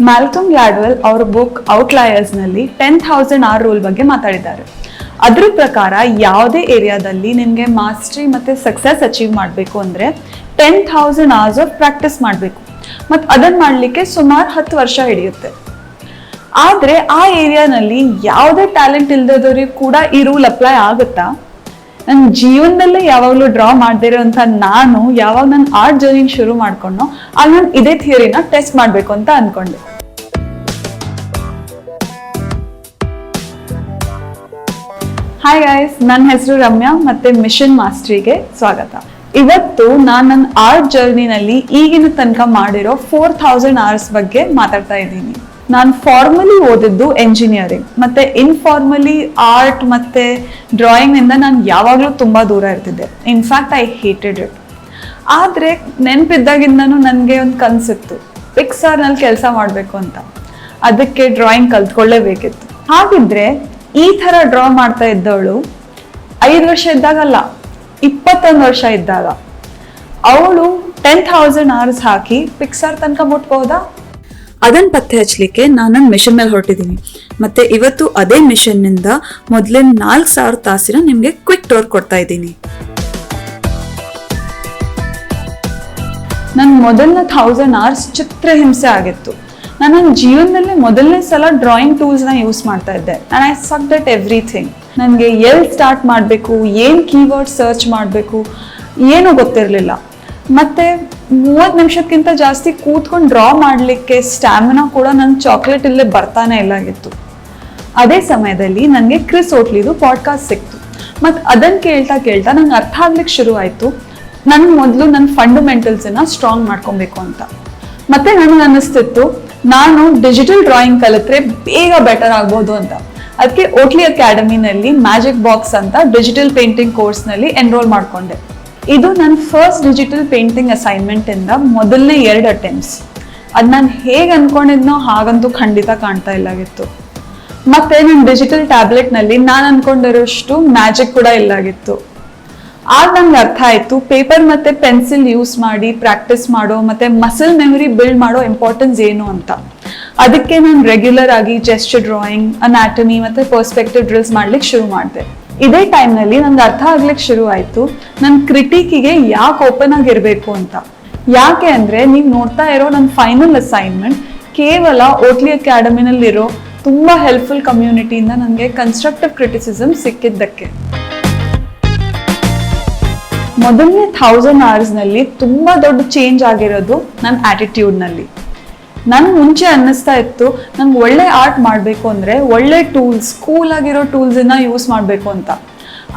Malcolm ಗ್ಲಾಡ್ವೆಲ್ ಅವರ book ಔಟ್ಲಯರ್ಸ್ ನಲ್ಲಿ 10,000 hour rule ಬಗ್ಗೆ ಮಾತಾಡಿದ್ದಾರೆ. ಅದ್ರ ಪ್ರಕಾರ ಯಾವುದೇ ಏರಿಯಾದಲ್ಲಿ ನಿಮಗೆ ಮಾಸ್ಟ್ರಿ ಮತ್ತೆ ಸಕ್ಸಸ್ ಅಚೀವ್ ಮಾಡಬೇಕು ಅಂದ್ರೆ 10,000 hours ಆಫ್ ಪ್ರಾಕ್ಟೀಸ್ ಮಾಡಬೇಕು. ಮತ್ತು ಅದನ್ನ ಮಾಡಲಿಕ್ಕೆ ಸುಮಾರು 10 ವರ್ಷ ಹಿಡಿಯುತ್ತೆ. ಆದ್ರೆ ಆ ಏರಿಯಾನಲ್ಲಿ ಯಾವುದೇ ಟ್ಯಾಲೆಂಟ್ ಇಲ್ದದವ್ರಿಗೆ ಕೂಡ ಈ ರೂಲ್ ಅಪ್ಲೈ ಆಗುತ್ತಾ? ನನ್ನ ಜೀವನದಲ್ಲೇ ಯಾವಾಗಲೂ ಡ್ರಾ ಮಾಡದಿರೋ ಅಂತ ನಾನು ಯಾವಾಗ ನನ್ನ ಆರ್ಟ್ ಜರ್ನಿ ಶುರು ಮಾಡ್ಕೊಂಡು ಆಗ ನಾನು ಇದೇ ಥಿಯರಿನ ಟೆಸ್ಟ್ ಮಾಡಬೇಕು ಅಂತ ಅನ್ಕೊಂಡೆ. ಹಾಯ್ ಗೈಸ್, ನನ್ನ ಹೆಸರು ರಮ್ಯಾ ಮತ್ತೆ ಮಿಷನ್ ಮಾಸ್ಟ್ರಿಗೆ ಸ್ವಾಗತ. ಇವತ್ತು ನಾನು ನನ್ನ ಆರ್ಟ್ ಜರ್ನಿನಲ್ಲಿ ಈಗಿನ ತನಕ ಮಾಡಿರೋ 4,000 hours ಬಗ್ಗೆ ಮಾತಾಡ್ತಾ ಇದ್ದೀನಿ. ನಾನು ಫಾರ್ಮಲಿ ಓದಿದ್ದು ಎಂಜಿನಿಯರಿಂಗ್, ಮತ್ತೆ ಇನ್ಫಾರ್ಮಲಿ ಆರ್ಟ್ ಮತ್ತೆ ಡ್ರಾಯಿಂಗ್ ನಿಂದ ನಾನು ಯಾವಾಗಲೂ ತುಂಬಾ ದೂರ ಇರ್ತಿದ್ದೆ. In fact I hated it. ಆದ್ರೆ ನೆನಪಿದ್ದಾಗಿಂದನೂ ನನಗೆ ಒಂದು ಕನಸಿತ್ತು, ಪಿಕ್ಸಾರ್ನಲ್ಲಿ ಕೆಲಸ ಮಾಡಬೇಕು ಅಂತ. ಅದಕ್ಕೆ ಡ್ರಾಯಿಂಗ್ ಕಲ್ತ್ಕೊಳ್ಳೇಬೇಕಿತ್ತು. ಹಾಗಿದ್ರೆ ಈ ತರ ಡ್ರಾ ಮಾಡ್ತಾ ಇದ್ದವಳು 5 ವರ್ಷ ಇದ್ದಾಗಲ್ಲ, 21 ವರ್ಷ ಇದ್ದಾಗ ಅವಳು 10,000 hours ಹಾಕಿ ಪಿಕ್ಸಾರ್ ತನಕ ಮುಟ್ಬಹುದಾ? ಅದನ್ನ ಪತ್ತೆ ಹಚ್ಚಲಿಕ್ಕೆ ನಾನು ನನ್ನ ಮಿಷನ್ ಮೇಲೆ ಹೊರಟಿದ್ದೀನಿ. ಮತ್ತೆ ಇವತ್ತು ಅದೇ ಮಿಷನ್ ನಿಂದ ಮೊದಲೇ 4,000 ತಾಸಿನ ನಿಮ್ಗೆ ಕ್ವಿಕ್ ಟೂರ್ ಕೊಡ್ತಾ ಇದ್ದೀನಿ. ನನ್ನ ಮೊದಲನ 1,000 hours ಚಿತ್ರಹಿಂಸೆ ಆಗಿತ್ತು. ನಾನು ನನ್ನ ಜೀವನದಲ್ಲಿ ಮೊದಲನೇ ಸಲ ಡ್ರಾಯಿಂಗ್ ಟೂಲ್ಸ್ನ ಯೂಸ್ ಮಾಡ್ತಾ ಇದ್ದೆ. And I sucked at everything. ನನಗೆ ಎಲ್ಲಿ ಸ್ಟಾರ್ಟ್ ಮಾಡಬೇಕು, ಏನು ಕೀವರ್ಡ್ ಸರ್ಚ್ ಮಾಡಬೇಕು ಏನೂ ಗೊತ್ತಿರಲಿಲ್ಲ. ಮತ್ತು 30 ನಿಮಿಷಕ್ಕಿಂತ ಜಾಸ್ತಿ ಕೂತ್ಕೊಂಡು ಡ್ರಾ ಮಾಡಲಿಕ್ಕೆ ಸ್ಟ್ಯಾಮಿನಾ ಕೂಡ ನನ್ನ ಚಾಕ್ಲೇಟ್ ಇಲ್ಲೇ ಬರ್ತಾನೆ ಇಲ್ಲಾಗಿತ್ತು. ಅದೇ ಸಮಯದಲ್ಲಿ ನನಗೆ ಕ್ರಿಸ್ ಓಟ್ಲಿದು ಪಾಡ್ಕಾಸ್ಟ್ ಸಿಕ್ತು. ಮತ್ತು ಅದನ್ನು ಕೇಳ್ತಾ ನಂಗೆ ಅರ್ಥ ಆಗ್ಲಿಕ್ಕೆ ಶುರು ಆಯಿತು, ನನಗೆ ಮೊದಲು ನನ್ನ ಫಂಡಮೆಂಟಲ್ಸನ್ನು ಸ್ಟ್ರಾಂಗ್ ಮಾಡ್ಕೊಬೇಕು ಅಂತ. ಮತ್ತು ನನಗೆ ಅನ್ನಿಸ್ತಿತ್ತು ನಾನು ಡಿಜಿಟಲ್ ಡ್ರಾಯಿಂಗ್ ಕಲಿತ್ರೆ ಬೇಗ ಬೆಟರ್ ಆಗ್ಬೋದು ಅಂತ. ಅದಕ್ಕೆ ಓಟ್ಲಿ ಅಕಾಡೆಮಿನಲ್ಲಿ ಮ್ಯಾಜಿಕ್ ಬಾಕ್ಸ್ ಅಂತ ಡಿಜಿಟಲ್ ಪೇಂಟಿಂಗ್ ಕೋರ್ಸ್ನಲ್ಲಿ ಎನ್ರೋಲ್ ಮಾಡಿಕೊಂಡೆ. ಇದು ನನ್ನ ಫಸ್ಟ್ ಡಿಜಿಟಲ್ ಪೇಂಟಿಂಗ್ ಅಸೈನ್ಮೆಂಟ್ ಇಂದ ಮೊದಲನೇ 2 ಅಟೆಂಪ್ಟ್ಸ್. ಅದು ನಾನು ಹೇಗೆ ಅನ್ಕೊಂಡಿದ್ನೋ ಹಾಗಂತೂ ಖಂಡಿತ ಕಾಣ್ತಾ ಇಲ್ಲಾಗಿತ್ತು. ಮತ್ತೆ ನನ್ನ ಡಿಜಿಟಲ್ ಟ್ಯಾಬ್ಲೆಟ್ನಲ್ಲಿ ನಾನು ಅನ್ಕೊಂಡಿರೋಷ್ಟು ಮ್ಯಾಜಿಕ್ ಕೂಡ ಇಲ್ಲಾಗಿತ್ತು. ಆಗ ನಂಗೆ ಅರ್ಥ ಆಯ್ತು ಪೇಪರ್ ಮತ್ತೆ ಪೆನ್ಸಿಲ್ ಯೂಸ್ ಮಾಡಿ ಪ್ರಾಕ್ಟೀಸ್ ಮಾಡೋ ಮತ್ತೆ ಮಸಲ್ ಮೆಮರಿ ಬಿಲ್ಡ್ ಮಾಡೋ ಇಂಪಾರ್ಟೆನ್ಸ್ ಏನು ಅಂತ. ಅದಕ್ಕೆ ನಾನು ರೆಗ್ಯುಲರ್ ಆಗಿ ಜೆಸ್ಚರ್ ಡ್ರಾಯಿಂಗ್, ಅನಾಟಮಿ ಮತ್ತೆ ಪರ್ಸ್ಪೆಕ್ಟಿವ್ ಡ್ರಿಲ್ಸ್ ಮಾಡ್ಲಿಕ್ಕೆ ಶುರು ಮಾಡಿದೆ. ಇದೇ ಟೈಮ್ನಲ್ಲಿ ನಂಗೆ ಅರ್ಥ ಆಗ್ಲಿಕ್ಕೆ ಶುರು ಆಯ್ತು ನನ್ನ ಕ್ರಿಟಿಕಿಗೆ ಯಾಕೆ ಓಪನ್ ಆಗಿರ್ಬೇಕು ಅಂತ. ಯಾಕೆ ಅಂದ್ರೆ ನೀವು ನೋಡ್ತಾ ಇರೋ ನನ್ನ ಫೈನಲ್ ಅಸೈನ್ಮೆಂಟ್ ಕೇವಲ ಓಟ್ಲಿ ಅಕಾಡೆಮಿನಲ್ಲಿರೋ ತುಂಬಾ ಹೆಲ್ಪ್ಫುಲ್ ಕಮ್ಯುನಿಟಿಯಿಂದ ನನಗೆ ಕನ್ಸ್ಟ್ರಕ್ಟಿವ್ ಕ್ರಿಟಿಸಿಸಮ್ ಸಿಕ್ಕಿದ್ದಕ್ಕೆ. ಮೊದಲನೇ 1,000 hours ನಲ್ಲಿ ತುಂಬಾ ದೊಡ್ಡ ಚೇಂಜ್ ಆಗಿರೋದು ನನ್ನ ಆಟಿಟ್ಯೂಡ್ನಲ್ಲಿ. ನನ್ಗೆ ಮುಂಚೆ ಅನ್ನಿಸ್ತಾ ಇತ್ತು ನಂಗೆ ಒಳ್ಳೆ ಆರ್ಟ್ ಮಾಡಬೇಕು ಅಂದರೆ ಒಳ್ಳೆ ಟೂಲ್ಸ್, ಕೂಲ್ ಆಗಿರೋ ಟೂಲ್ಸನ್ನ ಯೂಸ್ ಮಾಡಬೇಕು ಅಂತ.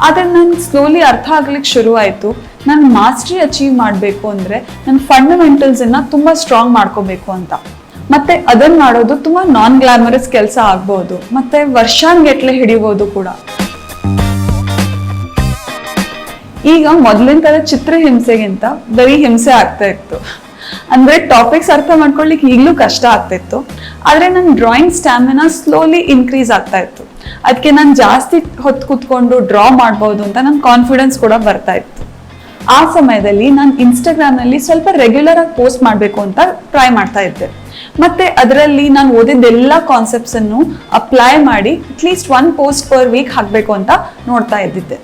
ಆದರೆ ನನ್ಗೆ ಸ್ಲೋಲಿ ಅರ್ಥ ಆಗ್ಲಿಕ್ಕೆ ಶುರು ಆಯಿತು ನಾನು ಮಾಸ್ಟ್ರಿ ಅಚೀವ್ ಮಾಡಬೇಕು ಅಂದರೆ ನನ್ನ ಫಂಡಮೆಂಟಲ್ಸನ್ನು ತುಂಬ ಸ್ಟ್ರಾಂಗ್ ಮಾಡ್ಕೋಬೇಕು ಅಂತ. ಮತ್ತು ಅದನ್ನು ಮಾಡೋದು ತುಂಬ ನಾನ್ ಗ್ಲಾಮರಸ್ ಕೆಲಸ ಆಗ್ಬೋದು, ಮತ್ತು ವರ್ಷಾನ್ಗಟ್ಲೆ ಹಿಡಿಬೋದು ಕೂಡ. ಈಗ ಮೊದಲಿನ ಥರ ಚಿತ್ರಹಿಂಸೆಗಿಂತ ಬರೀ ಹಿಂಸೆ ಆಗ್ತಾ ಇತ್ತು. ಅಂದ್ರೆ ಟಾಪಿಕ್ಸ್ ಅರ್ಥ ಮಾಡ್ಕೊಳ್ಳಿಕ್ಕೆ ಈಗಲೂ ಕಷ್ಟ ಆಗ್ತಿತ್ತು. ಆದ್ರೆ ನನ್ನ ಡ್ರಾಯಿಂಗ್ ಸ್ಟ್ಯಾಮಿನಾ ಸ್ಲೋಲಿ ಇನ್ಕ್ರೀಸ್ ಆಗ್ತಾ ಇತ್ತು. ಅದಕ್ಕೆ ನಾನು ಜಾಸ್ತಿ ಹೊತ್ತು ಕೂತ್ಕೊಂಡು ಡ್ರಾ ಮಾಡ್ಬೋದು ಅಂತ ನನ್ನ ಕಾನ್ಫಿಡೆನ್ಸ್ ಕೂಡ ಬರ್ತಾ ಇತ್ತು. ಆ ಸಮಯದಲ್ಲಿ ನಾನು ಇನ್ಸ್ಟಾಗ್ರಾಮ್ನಲ್ಲಿ ಸ್ವಲ್ಪ ರೆಗ್ಯುಲರ್ ಆಗಿ ಪೋಸ್ಟ್ ಮಾಡಬೇಕು ಅಂತ ಟ್ರೈ ಮಾಡ್ತಾ ಇದ್ದೆ. ಮತ್ತೆ ಅದರಲ್ಲಿ ನಾನು ಓದಿದ್ದೆಲ್ಲ ಕಾನ್ಸೆಪ್ಟ್ಸ್ ಅನ್ನು ಅಪ್ಲೈ ಮಾಡಿ ಅಟ್ಲೀಸ್ಟ್ 1 post per week ಹಾಕಬೇಕು ಅಂತ ನೋಡ್ತಾ ಇದ್ದಿದ್ದೆ.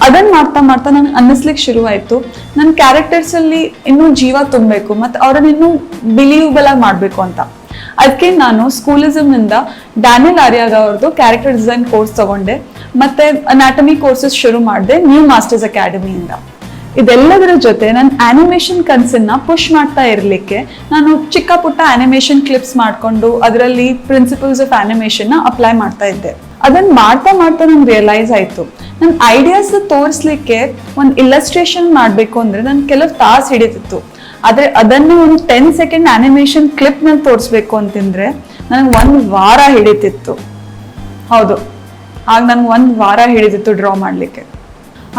ಅದನ್ನ ಮಾಡ್ತಾ ನಂಗೆ ಅನ್ನಿಸ್ಲಿಕ್ಕೆ ಶುರು ಆಯ್ತು ನನ್ನ ಕ್ಯಾರೆಕ್ಟರ್ಸ್ ಅಲ್ಲಿ ಇನ್ನೂ ಜೀವ ತುಂಬಬೇಕು ಮತ್ತು ಅವ್ರನ್ನ ಇನ್ನೂ ಬಿಲೀವಬಲ್ ಆಗಿ ಮಾಡಬೇಕು ಅಂತ. ಅದಕ್ಕೆ ನಾನು ಸ್ಕೂಲಿಸಮ್ ಇಂದ ಡ್ಯಾನಿಯಲ್ ಆರ್ಯಾಗ ಅವ್ರದ್ದು ಕ್ಯಾರೆಕ್ಟರ್ ಡಿಸೈನ್ ಕೋರ್ಸ್ ತಗೊಂಡೆ. ಮತ್ತೆ ಅನಾಟಮಿ ಕೋರ್ಸಸ್ ಶುರು ಮಾಡಿದೆ ನ್ಯೂ ಮಾಸ್ಟರ್ಸ್ ಅಕಾಡೆಮಿಯಿಂದ. ಇದೆಲ್ಲದರ ಜೊತೆ ನನ್ನ ಆನಿಮೇಷನ್ ಕನ್ಸನ್ನ ಪುಷ್ ಮಾಡ್ತಾ ಇರಲಿಕ್ಕೆ ನಾನು ಚಿಕ್ಕ ಪುಟ್ಟ ಆನಿಮೇಷನ್ ಕ್ಲಿಪ್ಸ್ ಮಾಡಿಕೊಂಡು ಅದರಲ್ಲಿ ಪ್ರಿನ್ಸಿಪಲ್ಸ್ ಆಫ್ ಆನಿಮೇಷನ್ನ ಅಪ್ಲೈ ಮಾಡ್ತಾ ಇದ್ದೆ. ಅದನ್ನ ಮಾಡ್ತಾ ನಂಗೆ ರಿಯಲೈಸ್ ಆಯ್ತು ನನ್ನ ಐಡಿಯಾಸ್ ತೋರಿಸ್ಲಿಕ್ಕೆ ಒಂದು ಇಲ್ಲಸ್ಟ್ರೇಷನ್ ಮಾಡಬೇಕು ಅಂದ್ರೆ ನನ್ ಕೆಲವು ತಾಸು ಹಿಡಿತಿತ್ತು. ಆದ್ರೆ ಅದನ್ನ ಒಂದು 10 second ಆನಿಮೇಷನ್ ಕ್ಲಿಪ್ ನಲ್ಲಿ ತೋರಿಸ್ಬೇಕು ಅಂತಂದ್ರೆ ನನಗೆ 1 ವಾರ ಹಿಡಿತಿತ್ತು. ಹೌದು, ಆಗ ನನ್ಗೆ 1 ವಾರ ಹಿಡಿತಿತ್ತು ಡ್ರಾ ಮಾಡ್ಲಿಕ್ಕೆ.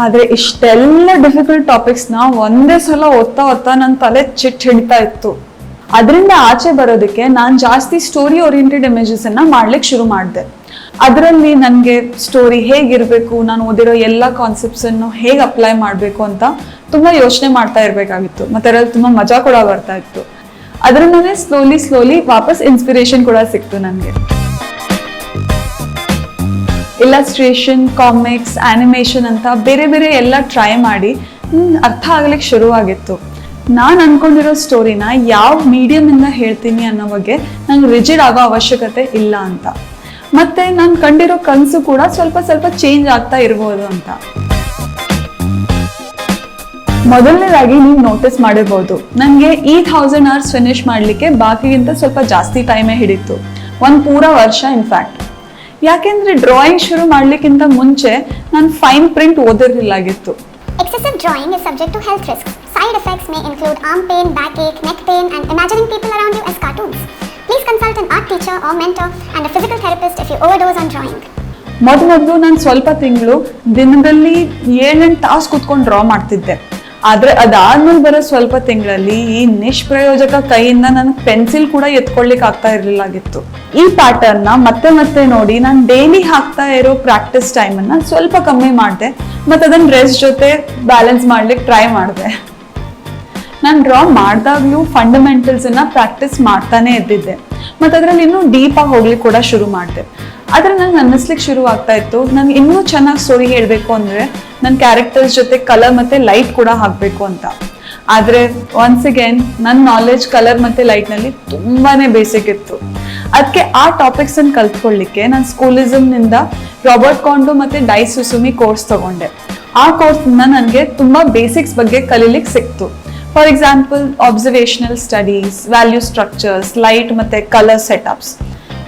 ಆದ್ರೆ ಇಷ್ಟೆಲ್ಲ ಡಿಫಿಕಲ್ಟ್ ಟಾಪಿಕ್ಸ್ನ ಒಂದೇ ಸಲ ಓದ್ತಾ ನನ್ನ ತಲೆ ಚಿಟ್ ಹಿಡಿತಾ ಇತ್ತು. ಅದರಿಂದ ಆಚೆ ಬರೋದಕ್ಕೆ ನಾನು ಜಾಸ್ತಿ ಸ್ಟೋರಿ ಓರಿಯೆಂಟೆಡ್ ಇಮೇಜಸ್ ಅನ್ನ ಮಾಡ್ಲಿಕ್ಕೆ ಶುರು ಮಾಡಿದೆ. ಅದರಲ್ಲಿ ನನಗೆ ಸ್ಟೋರಿ ಹೇಗಿರಬೇಕು, ನಾನು ಓದಿರೋ ಎಲ್ಲ ಕಾನ್ಸೆಪ್ಟ್ಸ್ ಅನ್ನು ಹೇಗೆ ಅಪ್ಲೈ ಮಾಡಬೇಕು ಅಂತ ತುಂಬ ಯೋಚನೆ ಮಾಡ್ತಾ ಇರಬೇಕಾಗಿತ್ತು. ಮತ್ತು ಅದರಲ್ಲಿ ತುಂಬ ಮಜಾ ಕೂಡ ಬರ್ತಾ ಇತ್ತು. ಅದರಿಂದನೇ ಸ್ಲೋಲಿ ವಾಪಸ್ ಇನ್ಸ್ಪಿರೇಷನ್ ಕೂಡ ಸಿಕ್ತು ನನಗೆ. ಇಲ್ಲಸ್ಟ್ರೇಷನ್, ಕಾಮಿಕ್ಸ್, ಆನಿಮೇಷನ್ ಅಂತ ಬೇರೆ ಎಲ್ಲ ಟ್ರೈ ಮಾಡಿ ಅರ್ಥ ಆಗ್ಲಿಕ್ಕೆ ಶುರುವಾಗಿತ್ತು. ನಾನು ಅನ್ಕೊಂಡಿರೋ ಸ್ಟೋರಿನ ಯಾವ ಮೀಡಿಯಮ್ ಇಂದ ಹೇಳ್ತೀನಿ ಅನ್ನೋ ಬಗ್ಗೆ ನಂಗೆ ರಿಜಿಡ್ ಆಗೋ ಅವಶ್ಯಕತೆ ಇಲ್ಲ ಅಂತ. ಮತ್ತೆ ನಾನು ಕಂಡಿರೋ ಕನಸು ಕೂಡ ಸ್ವಲ್ಪ ಚೇಂಜ್ ಆಗ್ತಾ ಇರ್ಬೋದು ಅಂತ. ಮೊದಲನೇದಾಗಿ ನೀವು ನೋಟಿಸ್ ಮಾಡಿರ್ಬೋದು, ನನಗೆ ಈ 1000 hours ಫಿನಿಶ್ ಮಾಡಲಿಕ್ಕೆ ಬಾಕಿಗಿಂತ ಸ್ವಲ್ಪ ಜಾಸ್ತಿ ಟೈಮೇ ಹಿಡಿತು, ಒಂದು ಪೂರ ವರ್ಷ ಇನ್ಫ್ಯಾಕ್ಟ್. ಯಾಕೆಂದ್ರೆ ಡ್ರಾಯಿಂಗ್ ಶುರು ಮಾಡ್ಲಿಕ್ಕಿಂತ ಮುಂಚೆ ನಾನು ಫೈನ್ ಪ್ರಿಂಟ್ ಓದಿರಲಿಲ್ಲಾಗಿತ್ತು. Excessive drawing is subject to health risks. Side effects may include arm pain, backache, neck pain, and imagining people around you as cartoons. Please consult an art teacher or mentor and a physical therapist if you overdose on drawing. ಮೊದಲು ನಾನು ಸ್ವಲ್ಪ ತಿಂಗಳು ದಿನದಲ್ಲಿ 7-8 ತಾಸು ಕೂತ್ಕೊಂಡು draw ಮಾಡ್ತಿದ್ದೆ. ಆದ್ರೆ ಅದಾದ್ಮೇಲೆ ಬರೋ ಸ್ವಲ್ಪ ತಿಂಗಳಲ್ಲಿ ಈ ನಿಷ್ಪ್ರಯೋಜಕ ಕೈಯಿಂದ ನನಗೆ ಪೆನ್ಸಿಲ್ ಕೂಡ ಎತ್ಕೊಳ್ಲಿಕ್ಕೆ ಆಗ್ತಾ ಇರ್ಲಿಲ್ಲಾಗಿತ್ತು. ಈ ಪ್ಯಾಟರ್ನ್ ಮತ್ತೆ ನೋಡಿ ನಾನು ಡೈಲಿ ಹಾಕ್ತಾ ಇರೋ ಪ್ರಾಕ್ಟೀಸ್ ಟೈಮನ್ನ ಸ್ವಲ್ಪ ಕಮ್ಮಿ ಮಾಡಿದೆ, ಮತ್ತೆ ಅದನ್ನ ರೆಸ್ಟ್ ಜೊತೆ ಬ್ಯಾಲೆನ್ಸ್ ಮಾಡ್ಲಿಕ್ಕೆ ಟ್ರೈ ಮಾಡಿದೆ. ನಾನು ಡ್ರಾ ಮಾಡಿದಾಗ್ಲೂ ಫಂಡಮೆಂಟಲ್ಸ್ ಅನ್ನ ಪ್ರಾಕ್ಟೀಸ್ ಮಾಡ್ತಾನೆ ಇದ್ದಿದ್ದೆ, ಮತ್ತೆ ಅದ್ರಲ್ಲಿ ಇನ್ನೂ ಡೀಪ್ ಆಗಿ ಹೋಗ್ಲಿಕ್ಕೆ ಕೂಡ ಶುರು ಮಾಡಿದೆ. ಆದ್ರೆ ನಂಗೆ ಅನ್ನಿಸ್ಲಿಕ್ಕೆ ಶುರು ಆಗ್ತಾ ಇತ್ತು, ನಂಗೆ ಇನ್ನೂ ಚೆನ್ನಾಗಿ ಸ್ಟೋರಿ ಹೇಳ್ಬೇಕು ಅಂದ್ರೆ ನನ್ನ ಕ್ಯಾರೆಕ್ಟರ್ಸ್ ಜೊತೆ ಕಲರ್ ಮತ್ತೆ ಲೈಟ್ ಕೂಡ ಹಾಕ್ಬೇಕು ಅಂತ. ಆದ್ರೆ ಒನ್ಸ್ ಅಗೇನ್ ನನ್ನ ನಾಲೆಜ್ ಕಲರ್ ಮತ್ತೆ ಲೈಟ್ ನಲ್ಲಿ ತುಂಬಾನೇ ಬೇಸಿಕ್ ಇತ್ತು. ಅದಕ್ಕೆ ಆ ಟಾಪಿಕ್ಸ್ ಅನ್ನು ಕಲ್ತ್ಕೊಳ್ಳಿಕ್ಕೆ ನಾನು ಸ್ಕೂಲಿಸಮ್ ನಿಂದ ರಾಬರ್ಟ್ ಕಾಂಡೋ ಮತ್ತೆ ಡೈ ಸುಸುಮಿ ಕೋರ್ಸ್ ತಗೊಂಡೆ. ಆ ಕೋರ್ಸ್ ಇಂದ ನನಗೆ ತುಂಬಾ ಬೇಸಿಕ್ಸ್ ಬಗ್ಗೆ ಕಲೀಲಿಕ್ಕೆ ಸಿಕ್ತು. For example observational studies, value structures, light ಮತ್ತೆ ಕಲರ್ ಸೆಟಪ್ಸ್.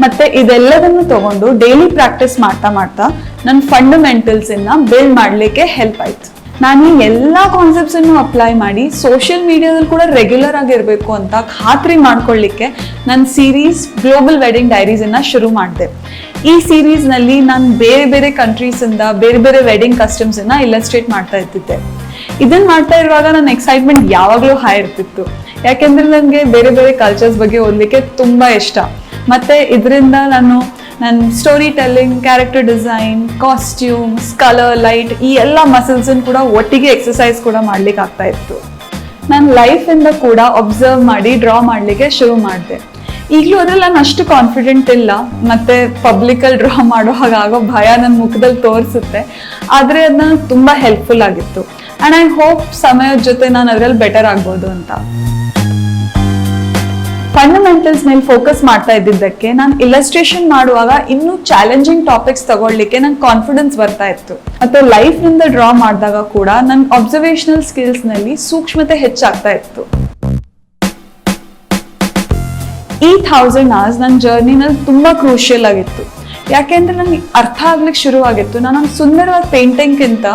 ಮತ್ತೆ ಇದೆಲ್ಲದನ್ನು ತಗೊಂಡು ಡೈಲಿ ಪ್ರಾಕ್ಟೀಸ್ ಮಾಡ್ತಾ ನನ್ನ ಫಂಡಮೆಂಟಲ್ಸ್ ಅನ್ನ ಬಿಲ್ಡ್ ಮಾಡ್ಲಿಕ್ಕೆ ಹೆಲ್ಪ್ ಆಯ್ತು. ನಾನು ಈ ಎಲ್ಲಾ ಕಾನ್ಸೆಪ್ಟ್ಸ್ ಅನ್ನು ಅಪ್ಲೈ ಮಾಡಿ ಸೋಷಿಯಲ್ ಮೀಡಿಯಾದಲ್ಲಿ ಕೂಡ ರೆಗ್ಯುಲರ್ ಆಗಿರ್ಬೇಕು ಅಂತ ಖಾತ್ರಿ ಮಾಡ್ಕೊಳ್ಳಿಕ್ಕೆ ನನ್ನ ಸೀರೀಸ್ ಗ್ಲೋಬಲ್ ವೆಡ್ಡಿಂಗ್ ಡೈರೀಸ್ ಅನ್ನ ಶುರು ಮಾಡಿದೆ. ಈ ಸೀರೀಸ್ ನಲ್ಲಿ ನಾನು ಬೇರೆ ಕಂಟ್ರೀಸ್ ಇಂದ ಬೇರೆ ವೆಡ್ಡಿಂಗ್ ಕಸ್ಟಮ್ಸ್ ಅನ್ನ ಇಲ್ಲಸ್ಟ್ರೇಟ್ ಮಾಡ್ತಾ ಇರ್ತಿದ್ದೆ. ಇದನ್ನ ಮಾಡ್ತಾ ಇರುವಾಗ ನನ್ನ ಎಕ್ಸೈಟ್ಮೆಂಟ್ ಯಾವಾಗ್ಲೂ ಹೈ ಇರ್ತಿತ್ತು, ಯಾಕೆಂದ್ರೆ ನನಗೆ ಬೇರೆ ಕಲ್ಚರ್ಸ್ ಬಗ್ಗೆ ಓದ್ಲಿಕ್ಕೆ ತುಂಬಾ ಇಷ್ಟ. ಮತ್ತೆ ಇದರಿಂದ ನನ್ನ story telling, character design, costumes, colour, light ಈ ಎಲ್ಲ ಮಸಲ್ಸ್ ಕೂಡ ಒಟ್ಟಿಗೆ ಎಕ್ಸಸೈಸ್ ಕೂಡ ಮಾಡ್ಲಿಕ್ಕೆ ಆಗ್ತಾ ಇತ್ತು. ನನ್ನ ಲೈಫ್ ಇಂದ ಕೂಡ ಅಬ್ಸರ್ವ್ ಮಾಡಿ ಡ್ರಾ ಮಾಡ್ಲಿಕ್ಕೆ ಶುರು ಮಾಡಿದೆ. ಈಗಲೂ ಅದ್ರಲ್ಲಿ ನಾನು ಅಷ್ಟು ಕಾನ್ಫಿಡೆಂಟ್ ಇಲ್ಲ, ಮತ್ತೆ ಪಬ್ಲಿಕ್ ಅಲ್ಲಿ ಡ್ರಾ ಮಾಡೋ ಹಾಗಾಗೋ ಭಯ ನನ್ನ ಮುಖದಲ್ಲಿ ತೋರಿಸುತ್ತೆ. ಆದ್ರೆ ಅದು ನನಗೆ ತುಂಬಾ ಹೆಲ್ಪ್ಫುಲ್ ಆಗಿತ್ತು. ಅಂಡ್ ಐ ಹೋಪ್ ಸಮಯದ ಜೊತೆ ನಾನು ಅದ್ರಲ್ಲಿ ಬೆಟರ್ ಆಗ್ಬೋದು ಅಂತ. ಫಂಡಮೆಂಟಲ್ಸ್ ಮೇಲೆ ಫೋಕಸ್ ಮಾಡ್ತಾ ಇದ್ದಿದ್ದಕ್ಕೆ ನಾನು ಇಲ್ಲಸ್ಟ್ರೇಷನ್ ಮಾಡುವಾಗ ಇನ್ನೂ ಚಾಲೆಂಜಿಂಗ್ ಟಾಪಿಕ್ಸ್ ತಗೊಳ್ಳಿಕ್ಕೆ ನಂಗೆ ಕಾನ್ಫಿಡೆನ್ಸ್ ಬರ್ತಾ ಇತ್ತು. ಮತ್ತೆ ಲೈಫ್ ನಿಂದ ಡ್ರಾ ಮಾಡಿದಾಗ ಕೂಡ ನನ್ನ ಅಬ್ಸರ್ವೇಷನಲ್ ಸ್ಕಿಲ್ಸ್ ನಲ್ಲಿ ಸೂಕ್ಷ್ಮತೆ ಹೆಚ್ಚಾಗ್ತಾ ಇತ್ತು. ಈ 1000 hours ನನ್ನ ಜರ್ನಿನಲ್ಲಿ ತುಂಬಾ ಕ್ರೂಷಿಯಲ್ ಆಗಿತ್ತು. ಯಾಕೆಂದ್ರೆ ನನಗೆ ಅರ್ಥ ಆಗ್ಲಿಕ್ಕೆ ಶುರು ಆಗಿತ್ತು, ನಾನು ಸುಂದರವಾದ ಪೇಂಟಿಂಗ್ಗಿಂತ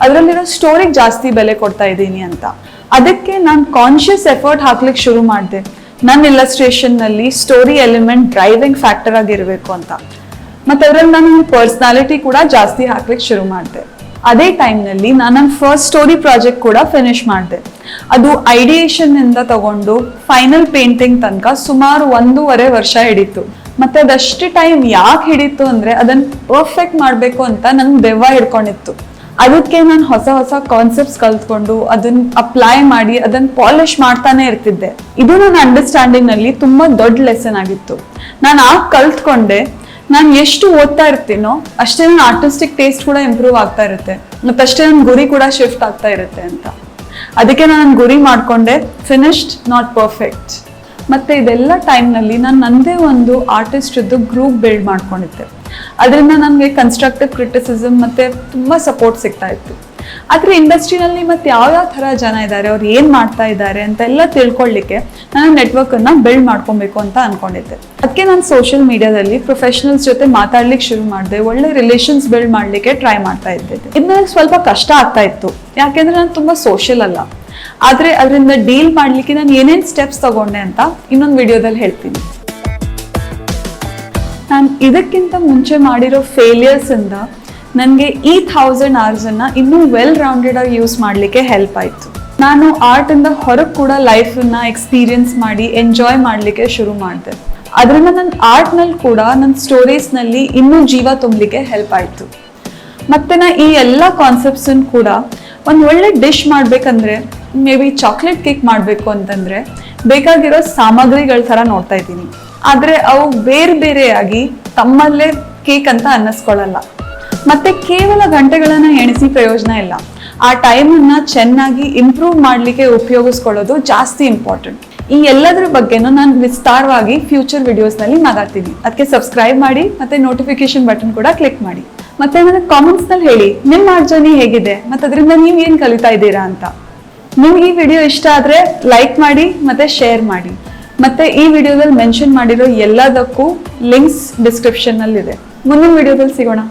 ಅದರಲ್ಲಿರೋ ಸ್ಟೋರಿಗೆ ಜಾಸ್ತಿ ಬೆಲೆ ಕೊಡ್ತಾ ಇದ್ದೀನಿ ಅಂತ. ಅದಕ್ಕೆ ನಾನು ಕಾನ್ಶಿಯಸ್ ಎಫರ್ಟ್ ಹಾಕ್ಲಿಕ್ಕೆ ಶುರು ಮಾಡಿದೆ. ನನ್ನ ಇಲ್ಲಸ್ಟ್ರೇಷನ್ ನಲ್ಲಿ ಸ್ಟೋರಿ ಎಲಿಮೆಂಟ್ ಡ್ರೈವಿಂಗ್ ಫ್ಯಾಕ್ಟರ್ ಆಗಿರ್ಬೇಕು ಅಂತ. ಮತ್ತೆ ಅದ್ರಲ್ಲಿ ನಾನು ಪರ್ಸನಾಲಿಟಿ ಕೂಡ ಜಾಸ್ತಿ ಹಾಕ್ಲಿಕ್ಕೆ ಶುರು ಮಾಡಿದೆ. ಅದೇ ಟೈಮ್ನಲ್ಲಿ ನಾನು ನನ್ನ ಫಸ್ಟ್ ಸ್ಟೋರಿ ಪ್ರಾಜೆಕ್ಟ್ ಕೂಡ ಫಿನಿಶ್ ಮಾಡಿದೆ. ಅದು ಐಡಿಯೇಷನ್ ಇಂದ ತಗೊಂಡು ಫೈನಲ್ ಪೇಂಟಿಂಗ್ ತನಕ ಸುಮಾರು 1.5 ವರ್ಷ ಹಿಡಿತು. ಮತ್ತೆ ಅದಷ್ಟು ಟೈಮ್ ಯಾಕೆ ಹಿಡಿತು ಅಂದ್ರೆ ಅದನ್ನ ಪರ್ಫೆಕ್ಟ್ ಮಾಡ್ಬೇಕು ಅಂತ ನನ್ಗೆ ದೆವ್ವ ಹಿಡ್ಕೊಂಡಿತ್ತು. ಅದಕ್ಕೆ ನಾನು ಹೊಸ ಕಾನ್ಸೆಪ್ಟ್ಸ್ ಕಲ್ತ್ಕೊಂಡು ಅದನ್ನ ಅಪ್ಲೈ ಮಾಡಿ ಅದನ್ನ ಪಾಲಿಶ್ ಮಾಡ್ತಾನೆ ಇರ್ತಿದ್ದೆ. ಇದು ನನ್ನ ಅಂಡರ್ಸ್ಟ್ಯಾಂಡಿಂಗ್ ನಲ್ಲಿ ತುಂಬಾ ದೊಡ್ಡ ಲೆಸನ್ ಆಗಿತ್ತು. ನಾನು ಕಲ್ತ್ಕೊಂಡೆ, ನಾನು ಎಷ್ಟು ಓದ್ತಾ ಇರ್ತೀನೋ ಅಷ್ಟೇ ನನ್ನ ಆರ್ಟಿಸ್ಟಿಕ್ ಟೇಸ್ಟ್ ಕೂಡ ಇಂಪ್ರೂವ್ ಆಗ್ತಾ ಇರುತ್ತೆ, ಮತ್ತಷ್ಟೇ ನನ್ನ ಗುರಿ ಕೂಡ ಶಿಫ್ಟ್ ಆಗ್ತಾ ಇರುತ್ತೆ ಅಂತ. ಅದಕ್ಕೆ ನಾನು ಗುರಿ ಮಾಡ್ಕೊಂಡೆ, ಫಿನಿಶ್ಡ್ ನಾಟ್ ಪರ್ಫೆಕ್ಟ್. ಮತ್ತೆ ಇದೆಲ್ಲ ಟೈಮ್ನಲ್ಲಿ ನಾನು ನಂದೇ ಒಂದು ಆರ್ಟಿಸ್ಟ್ ಗ್ರೂಪ್ ಬಿಲ್ಡ್ ಮಾಡ್ಕೊಂಡಿದ್ದೆ. ಅದರಿಂದ ನನಗೆ ಕನ್ಸ್ಟ್ರಕ್ಟಿವ್ ಕ್ರಿಟಿಸಿಸಮ್ ಮತ್ತೆ ತುಂಬಾ ಸಪೋರ್ಟ್ ಸಿಗ್ತಾ ಇತ್ತು. ಆದ್ರೆ ಇಂಡಸ್ಟ್ರಿನಲ್ಲಿ ಮತ್ತೆ ಯಾವ ಥರ ಜನ ಇದ್ದಾರೆ, ಅವ್ರು ಏನ್ ಮಾಡ್ತಾ ಇದ್ದಾರೆ ಅಂತೆಲ್ಲ ತಿಳ್ಕೊಳ್ಳಿಕ್ಕೆ ನಾನು ನೆಟ್ವರ್ಕ್ ಅನ್ನ ಬಿಲ್ಡ್ ಮಾಡ್ಕೊಬೇಕು ಅಂತ ಅನ್ಕೊಂಡಿದ್ದೆ. ಅದಕ್ಕೆ ನಾನು ಸೋಷಿಯಲ್ ಮೀಡಿಯಾದಲ್ಲಿ ಪ್ರೊಫೆಷನಲ್ಸ್ ಜೊತೆ ಮಾತಾಡ್ಲಿಕ್ಕೆ ಶುರು ಮಾಡಿದೆ, ಒಳ್ಳೆ ರಿಲೇಷನ್ಸ್ ಬಿಲ್ಡ್ ಮಾಡ್ಲಿಕ್ಕೆ ಟ್ರೈ ಮಾಡ್ತಾ ಇದ್ದೆ. ಇದು ನನಗೆ ಸ್ವಲ್ಪ ಕಷ್ಟ ಆಗ್ತಾ ಇತ್ತು, ಯಾಕೆಂದ್ರೆ ನಾನು ತುಂಬಾ ಸೋಷಿಯಲ್ ಅಲ್ಲ. ಆದ್ರೆ ಅದರಿಂದ ಡೀಲ್ ಮಾಡ್ಲಿಕ್ಕೆ ನಾನು ಏನೇನ್ ಸ್ಟೆಪ್ಸ್ ತಗೊಂಡೆ ಅಂತ ಇನ್ನೊಂದು ವಿಡಿಯೋದಲ್ಲಿ ಹೇಳ್ತೀನಿ. ನಾನು ಇದಕ್ಕಿಂತ ಮುಂಚೆ ಮಾಡಿರೋ ಫೇಲಿಯರ್ಸ್ ಇಂದ ನನಗೆ ಈ 1000 hours ಅನ್ನ ಇನ್ನೂ ವೆಲ್ ರೌಂಡೆಡ್ ಆಗಿ ಯೂಸ್ ಮಾಡ್ಲಿಕ್ಕೆ ಹೆಲ್ಪ್ ಆಯ್ತು. ನಾನು ಆರ್ಟ್ ಇಂದ ಹೊರಗೆ ಕೂಡ ಲೈಫ್ ಅನ್ನ ಎಕ್ಸ್ಪೀರಿಯನ್ಸ್ ಮಾಡಿ ಎಂಜಾಯ್ ಮಾಡ್ಲಿಕ್ಕೆ ಶುರು ಮಾಡಿದೆ. ಅದರಿಂದ ನನ್ನ ಆರ್ಟ್ ನಲ್ಲಿ ಕೂಡ ನನ್ನ ಸ್ಟೋರೀಸ್ ನಲ್ಲಿ ಇನ್ನೂ ಜೀವ ತುಂಬಲಿಕ್ಕೆ ಹೆಲ್ಪ್ ಆಯ್ತು. ಮತ್ತೆ ನಾ ಈ ಎಲ್ಲ ಕಾನ್ಸೆಪ್ಟ್ಸ್ ಕೂಡ ಒಂದು ಒಳ್ಳೆ ಡಿಶ್ ಮಾಡ್ಬೇಕಂದ್ರೆ, ಮೇ ಬಿ ಚಾಕ್ಲೇಟ್ ಕೇಕ್ ಮಾಡಬೇಕು ಅಂತಂದ್ರೆ ಬೇಕಾಗಿರೋ ಸಾಮಗ್ರಿಗಳ ತರ ನೋಡ್ತಾ ಇದ್ದೀನಿ. ಆದ್ರೆ ಅವು ಬೇರೆ ಬೇರೆಯಾಗಿ ತಮ್ಮಲ್ಲೇ ಕೇಕ್ ಅಂತ ಅನ್ನಿಸ್ಕೊಳ್ಳಲ್ಲ. ಮತ್ತೆ ಕೇವಲ ಗಂಟೆಗಳನ್ನ ಎಣಿಸಿ ಪ್ರಯೋಜನ ಇಲ್ಲ. ಆ ಟೈಮನ್ನ ಚೆನ್ನಾಗಿ ಇಂಪ್ರೂವ್ ಮಾಡ್ಲಿಕ್ಕೆ ಉಪಯೋಗಿಸ್ಕೊಳ್ಳೋದು ಜಾಸ್ತಿ ಇಂಪಾರ್ಟೆಂಟ್. ಈ ಎಲ್ಲದ್ರ ಬಗ್ಗೆನೂ ನಾನು ವಿಸ್ತಾರವಾಗಿ ಫ್ಯೂಚರ್ ವಿಡಿಯೋಸ್ನಲ್ಲಿ ಮಾತಾಡ್ತೀನಿ. ಅದಕ್ಕೆ ಸಬ್ಸ್ಕ್ರೈಬ್ ಮಾಡಿ ಮತ್ತೆ ನೋಟಿಫಿಕೇಶನ್ ಬಟನ್ ಕೂಡ ಕ್ಲಿಕ್ ಮಾಡಿ. ಮತ್ತೆ ನನಗೆ ಕಾಮೆಂಟ್ಸ್ ನಲ್ಲಿ ಹೇಳಿ ನಿಮ್ಮ ಆರ್ಟ್ ಜರ್ನಿ ಹೇಗಿದೆ ಮತ್ತೆ ಅದರಿಂದ ನೀವು ಏನ್ ಕಲಿತಾ ಇದ್ದೀರಾ ಅಂತ. ನಿಮ್ಗೆ ಈ ವಿಡಿಯೋ ಇಷ್ಟ ಆದ್ರೆ ಲೈಕ್ ಮಾಡಿ ಮತ್ತೆ ಶೇರ್ ಮಾಡಿ. ಮತ್ತೆ ಈ ವಿಡಿಯೋದಲ್ಲಿ ಮೆನ್ಷನ್ ಮಾಡಿರೋ ಎಲ್ಲದಕ್ಕೂ ಲಿಂಕ್ಸ್ ಡಿಸ್ಕ್ರಿಪ್ಷನ್ ನಲ್ಲಿ ಇದೆ. ಮುಂದಿನ ವಿಡಿಯೋದಲ್ಲಿ ಸಿಗೋಣ.